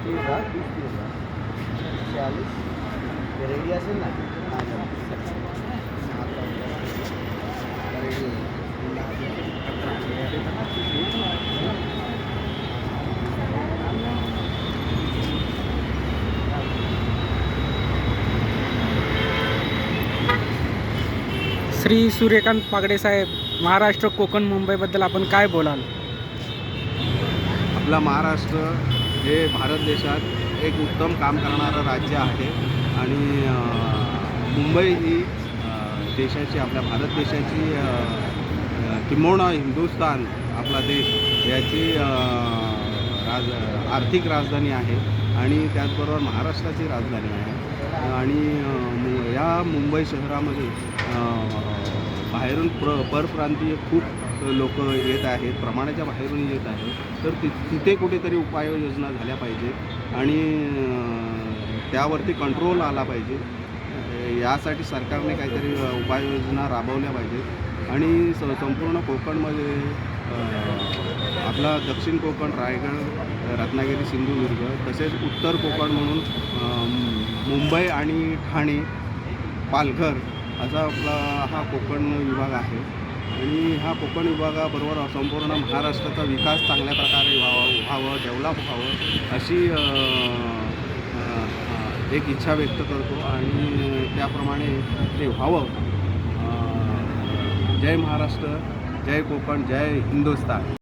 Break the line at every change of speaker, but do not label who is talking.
40 ready असेल ना
श्री सूर्यकांत पागडे साहेब, महाराष्ट्र कोकण मुंबईबद्दल आपण काय बोलाल?
आपला महाराष्ट्र हे भारत देशात एक उत्तम काम करणारं राज्य आहे आणि मुंबई ही देशाची, आपल्या भारत देशाची किंबहुना हिंदुस्थान आपला देश याची आर्थिक राजधानी आहे आणि त्याचबरोबर महाराष्ट्राची राजधानी आहे. आणि या मुंबई शहरामध्ये बाहेरून परप्रांतीय खूप लोक येत आहेत, प्रमाणाच्या बाहेरून येत आहेत. तर तिथे कुठेतरी उपाययोजना झाल्या पाहिजेत आणि त्यावरती कंट्रोल आला पाहिजे. यासाठी सरकारने काहीतरी उपाययोजना राबवल्या पाहिजेत आणि संपूर्ण कोकणमध्ये आपला दक्षिण कोकण, रायगड, रत्नागिरी, सिंधुदुर्ग, तसेच उत्तर कोकण म्हणून मुंबई आणि ठाणे, पालघर असा आपला हा कोकण विभाग आहे. आणि ह्या कोकण विभागाबरोबर संपूर्ण महाराष्ट्राचा विकास चांगल्या प्रकारे व्हावं, डेव्हलप व्हावं अशी एक इच्छा व्यक्त करतो आणि त्याप्रमाणे ते व्हावं. जय महाराष्ट्र, जय कोकण, जय हिंदुस्थान.